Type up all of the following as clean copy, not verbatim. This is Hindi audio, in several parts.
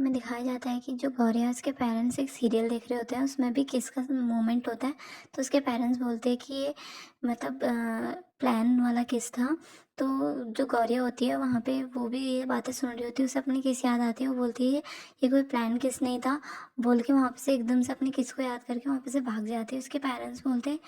में दिखाया जाता है कि जो गौरी है उसके पेरेंट्स एक सीरियल देख रहे होते हैं, उसमें भी किस का मोमेंट होता है। तो उसके पेरेंट्स बोलते हैं कि ये मतलब प्लान वाला किस था। तो जो गौरिया होती है वहाँ पे वो भी ये बातें सुन रही होती है, उसे अपनी किस याद आती है, वो बोलती है ये कोई प्लान किस नहीं था बोल के वहाँ पे से एकदम से अपनी किस को याद करके वहाँ पे से भाग जाती है। उसके पेरेंट्स बोलते हैं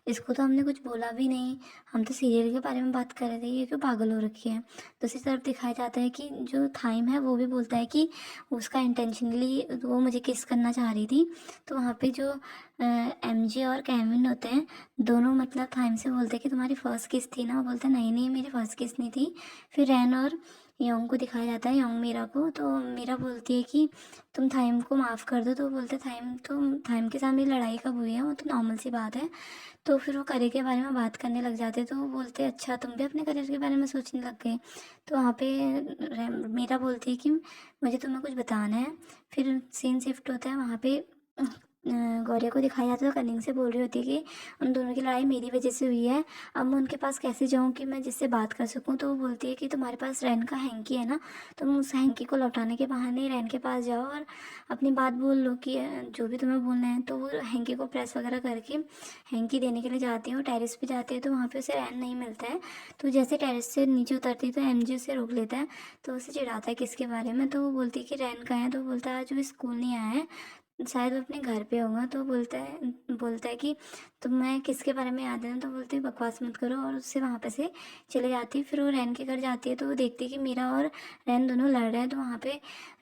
इसको तो हमने कुछ बोला भी नहीं, हम तो सीरियल के बारे में बात कर रहे थे, ये क्यों पागल हो रखी है। दूसरी तरफ दिखाया जाता है कि जो थाइम है वो भी बोलता है कि उसका इंटेंशनली वो मुझे किस करना चाह रही थी। तो वहाँ पे जो एमजे और केविन होते हैं दोनों मतलब थाइम से बोलते हैं कि तुम्हारी फर्स्ट किस थी ना। वो बोलते हैं नहीं नहीं मेरी फर्स्ट किस नहीं थी। फिर रैन और योंग को दिखाया जाता है, योंग मीरा को। तो मीरा बोलती है कि तुम थाइम को माफ़ कर दो। तो बोलते थाइम तुम थाइम के साथ मेरी लड़ाई कब हुई है, वो तो नॉर्मल सी बात है। तो फिर वो करियर के बारे में बात करने लग जाते, तो वो बोलते अच्छा तुम भी अपने करियर के बारे में सोचने लग गए। तो वहाँ पे मीरा बोलती है कि मुझे तुम्हें कुछ बताना है। फिर सीन शिफ्ट होता है वहाँ पे गौरिया को दिखाया जाता है, तो कनिंग से बोल रही होती है कि उन दोनों की लड़ाई मेरी वजह से हुई है, अब मैं उनके पास कैसे जाऊँ कि मैं जिससे बात कर सकूँ। तो वो बोलती है कि तुम्हारे पास रैन का हैंकी है ना, तुम उस हैंकी को लौटाने के बहाने रैन के पास जाओ और अपनी बात बोल लो कि जो भी तुम्हें बोलना है। तो वो हैंकी को प्रेस वगैरह करके हैंकी देने के लिए जाती है और टेरेस पे जाती है, तो वहाँ पे उसे रैन नहीं मिलता है। तो जैसे टेरेस से नीचे उतरती है तो एमजे उसे रोक लेता है, तो उसे चिढ़ाता है किसके बारे में। तो वो बोलती है कि रैन कहाँ है। तो वो बोलता है आज वो स्कूल नहीं आया है, शायद वो अपने घर पे होगा। तो बोलता है कि तो मैं किसके बारे में याद है ना। तो बोलती है बकवास मत करो और उससे वहाँ पे से चले जाती है। फिर वो रैन के घर जाती है, तो वो देखती है कि मीरा और रैन दोनों लड़ रहे हैं। तो वहाँ पे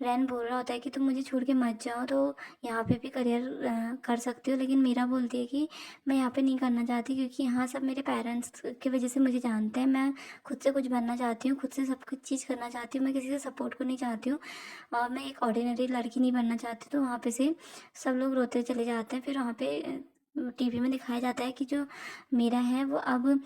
रैन बोल रहा होता है कि तुम मुझे छोड़ के मत जाओ, तो यहाँ पे भी करियर कर सकती हो। लेकिन मीरा बोलती है कि मैं यहाँ पे नहीं करना चाहती, क्योंकि यहाँ सब मेरे पेरेंट्स की वजह से मुझे जानते हैं, मैं खुद से कुछ बनना चाहती हूँ, खुद से सब कुछ चीज़ करना चाहती हूँ, मैं किसी से सपोर्ट को नहीं चाहती हूँ और मैं एक ऑर्डिनरी लड़की नहीं बनना चाहती। तो वहाँ पे से सब लोग रोते चले जाते हैं। फिर वहाँ पे टीवी में दिखाया जाता है कि जो मीरा है वो अब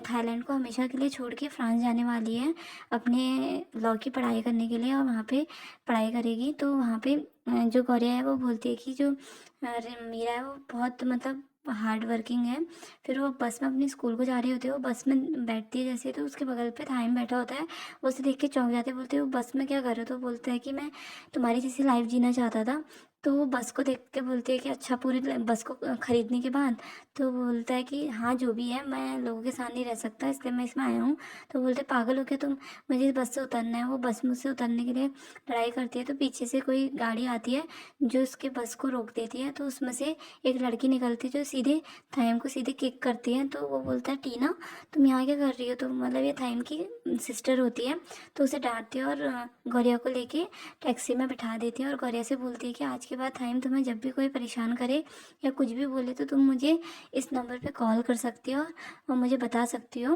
थाईलैंड को हमेशा के लिए छोड़ के फ्रांस जाने वाली है अपने लॉ की पढ़ाई करने के लिए, और वहाँ पे पढ़ाई करेगी। तो वहाँ पे जो गौरिया है वो बोलती है कि जो मीरा है वो बहुत मतलब हार्ड वर्किंग है। फिर वो बस में अपनी स्कूल को जा रही होती है, वो बस में बैठती है जैसे, तो उसके बगल पे थाइम बैठा होता है। वो उसे देख के चौंक जाते हैं, बोलते हैं वो बस में क्या कर रहे हो। तो बोलता है कि मैं तुम्हारी जैसी लाइफ जीना चाहता था। तो वो बस को देख के बोलती है कि अच्छा पूरी बस को खरीदने के बाद। तो वो बोलता है कि हाँ जो भी है, मैं लोगों के साथ नहीं रह सकता इसलिए मैं इसमें आया हूँ। तो बोलते पागल हो क्या तुम, मुझे इस बस से उतरना है। वो बस मुझसे उतरने के लिए लड़ाई करती है, तो पीछे से कोई गाड़ी आती है जो उसके बस को रोक देती है। तो उसमें से एक लड़की निकलती है जो सीधे थाइम को सीधे किक करती है। तो वो बोलता है टीना तुम यहाँ क्या कर रही हो। तो मतलब ये थाइम की सिस्टर होती है। तो उसे डांटती है और गौरिया को लेके टैक्सी में बिठा देती है और गौरिया से बोलती है कि आज के बाद थाइम तुम्हें जब भी कोई परेशान करे या कुछ भी बोले तो तुम मुझे इस नंबर पे कॉल कर सकती हो और मुझे बता सकती हो।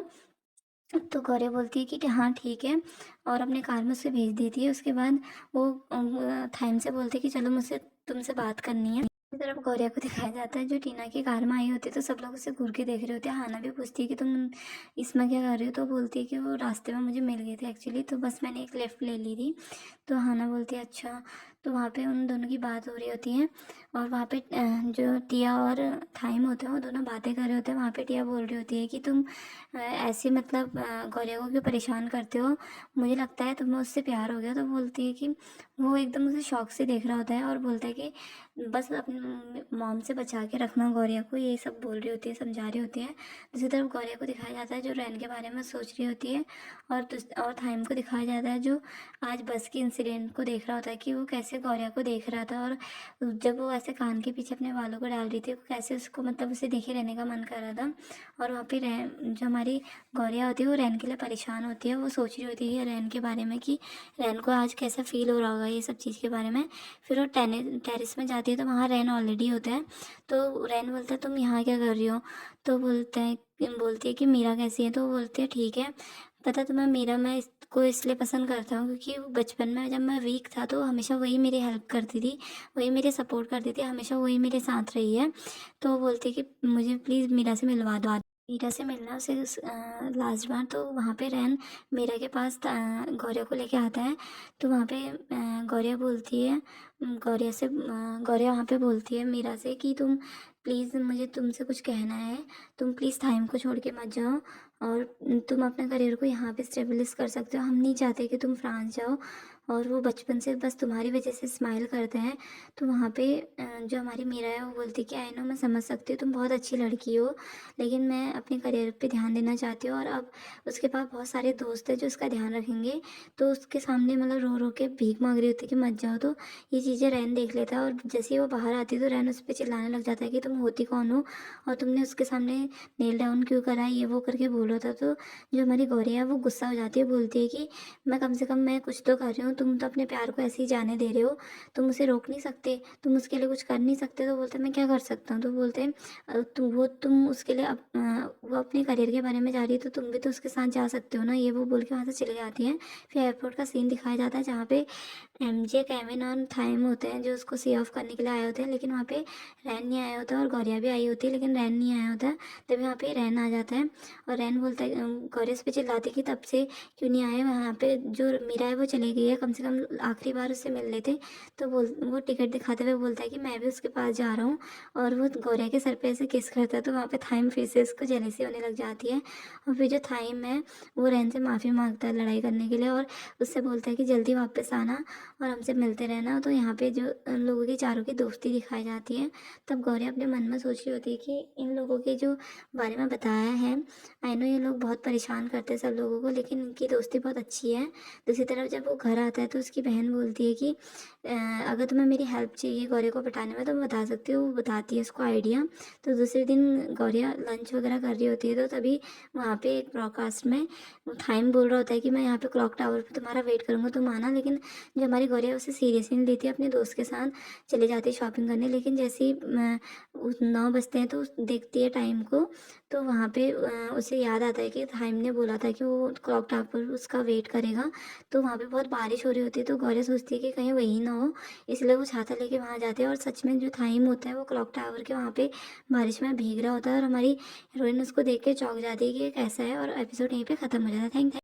तो गौरव बोलती है कि हाँ ठीक है, और अपने कार में उसे भेज देती है। उसके बाद वो थाइम से बोलती है कि चलो मुझसे तुमसे बात करनी है। इस तरफ गौरिया को दिखाया जाता है जो टीना की कार में आई होती है, तो सब लोग उसे घूर के देख रहे होते हैं। हाना भी पूछती है कि तुम इसमें क्या कर रहे हो। तो बोलती है कि वो रास्ते में मुझे मिल गए थे एक्चुअली, तो बस मैंने एक लेफ़्ट ले ली थी। तो हाना बोलती है अच्छा। तो वहाँ पे उन दोनों की बात हो रही होती है और वहाँ पे जो टिया और थाइम होते हैं वो दोनों बातें कर रहे होते हैं। वहाँ पे टिया बोल रही होती है कि तुम ऐसे मतलब गौरिया को क्यों परेशान करते हो, मुझे लगता है तुम्हें उससे प्यार हो गया। तो बोलती है कि वो एकदम उसे शौक से देख रहा होता है और बोलता है कि बस अपने मॉम से बचा के रखना गौरिया को, ये सब बोल रही होती है, समझा रही होती है। दूसरी तरफ गौरिया को दिखाया जाता है जो रैन के बारे में सोच रही होती है, और थाइम को दिखाया जाता है जो आज बस के इंसिडेंट को देख रहा होता है कि वो कैसे गौरिया को देख रहा था, और जब वो ऐसे कान के पीछे अपने बालों को डाल रही थी कैसे उसको मतलब उसे देखे रहने का मन कर रहा था। और वहाँ पे रैन जो हमारी गौरिया होती है वो रैन के लिए परेशान होती है, वो सोच रही होती है रैन के बारे में कि रैन को आज कैसा फील हो रहा होगा ये सब चीज़ के बारे में। फिर वो टेरेस में जाती है तो वहाँ रैन ऑलरेडी होता है। तो रैन बोलता है तुम यहाँ क्या कर रही हो। तो बोलती है कि मीरा कैसी है। तो वो बोलती है ठीक है, पता तुम्हें मीरा मैं इसको इसलिए पसंद करता हूँ क्योंकि बचपन में जब मैं वीक था तो हमेशा वही मेरी हेल्प करती थी, वही मेरे सपोर्ट करती थी, हमेशा वही मेरे साथ रही है। तो वो बोलती है कि मुझे प्लीज़ मीरा से मिलवा दो। मीरा से मिलना उसे लास्ट बार। तो वहाँ पे रैन मीरा के पास गौरिया को लेके आता है। तो वहाँ पे गौरिया बोलती है गौरिया वहाँ पे बोलती है मीरा से कि तुम प्लीज़ मुझे तुमसे कुछ कहना है, तुम प्लीज़ टाइम को छोड़ के मत जाओ और तुम अपने करियर को यहाँ पे स्टेबलिश कर सकते हो, हम नहीं चाहते कि तुम फ्रांस जाओ। और वो बचपन से बस तुम्हारी वजह से स्माइल करते हैं। तो वहाँ पे जो हमारी मीरा है वो बोलती है कि आई नो, मैं समझ सकती हूँ तुम बहुत अच्छी लड़की हो, लेकिन मैं अपने करियर पे ध्यान देना चाहती हूँ, और अब उसके पास बहुत सारे दोस्त हैं जो उसका ध्यान रखेंगे। तो उसके सामने मतलब रो रो के भीख मांग रही होती है कि मत जाओ। तो ये चीज़ें रैन देख लेता है, और जैसे ही वो बाहर आती है तो रैन उस पर चिल्लाने लग जाता है कि तुम होती कौन हो, और तुमने उसके सामने नेल डाउन क्यों करा, ये वो करके बोल रहा था। तो जो हमारी गौरी है वो गुस्सा हो जाती है, बोलती है कि मैं कम से कम मैं कुछ तो कर रही हूँ, तुम तो अपने प्यार को ऐसे ही जाने दे रहे हो, तुम उसे रोक नहीं सकते, तुम उसके लिए कुछ कर नहीं सकते। तो बोलते हैं मैं क्या कर सकता हूँ। तो बोलते हैं तुम उसके लिए वो अपने करियर के बारे में जा रही है तो तुम भी तो उसके साथ जा सकते हो ना, ये वो बोल के वहाँ से चले जाती हैं। फिर एयरपोर्ट का सीन दिखाया जाता है जहाँ पे एमजे, केविन और थाइम होते हैं जो उसको सी ऑफ करने के लिए आए होते हैं, लेकिन वहाँ पे रैन नहीं आया होता, और गौरिया भी आई होती है लेकिन रैन नहीं आया होता। तभी वहाँ पे रैन आ जाता है, और रैन बोलता है, गौरिया इस पे चिल्लाती है कि तब से क्यों नहीं आए, वहाँ पे जो मीरा है वो चली गई है, कम से कम आखिरी बार उससे मिल लेते। तो वो टिकट दिखाते हुए बोलता है कि मैं भी उसके पास जा रहा हूँ, और वो गौरिया के सर पे ऐसे किस करता है। तो वहाँ पे थाइम फिर से उसको जेलसी होने लग जाती है, और फिर जो थाइम है वो रैन से माफ़ी मांगता है लड़ाई करने के लिए, और उससे बोलता है कि जल्दी वापस आना और हमसे मिलते रहना। तो यहाँ पे जो उन लोगों की चारों की दोस्ती दिखाई जाती है। तब गौरी अपने मन में सोच रही होती है कि इन लोगों के जो बारे में बताया है, आई नो ये लोग बहुत परेशान करते हैं सब लोगों को, लेकिन इनकी दोस्ती बहुत अच्छी है। दूसरी तरफ जब वो घर आता है तो उसकी बहन बोलती है कि अगर तुम्हें मेरी हेल्प चाहिए गौरी को पटाने में तो मैं बता सकती हूँ। वो बताती है उसको आइडिया। तो दूसरे दिन गौरिया लंच वगैरह कर रही होती है, तो तभी वहाँ पे एक ब्रॉडकास्ट में थाइम बोल रहा होता है कि मैं यहाँ पे क्लॉक टावर पे तुम्हारा वेट करूँगा, तुम आना। लेकिन जो हमारी गौरिया उसे सीरियसली नहीं लेती, अपने दोस्त के साथ चली जाती है शॉपिंग करने। लेकिन जैसे ही 9 बजते हैं तो देखती है टाइम को, तो वहाँ पे उसे याद आता है कि टाइम ने बोला था कि वो क्लॉक टावर पर उसका वेट करेगा। तो वहाँ पे बहुत बारिश हो रही होती है, तो गौरिया सोचती है कि कहीं वही ना हो, इसलिए वो छाता लेके वहाँ जाते हैं। और सच में जो टाइम होता है वो क्लॉक टावर के वहाँ पे बारिश में भीग रहा होता है, और हमारी हीरोइन उसको देख के चौंक जाती है कि ये कैसा है। और एपिसोड यहीं पे ख़त्म हो जाता है। थैंक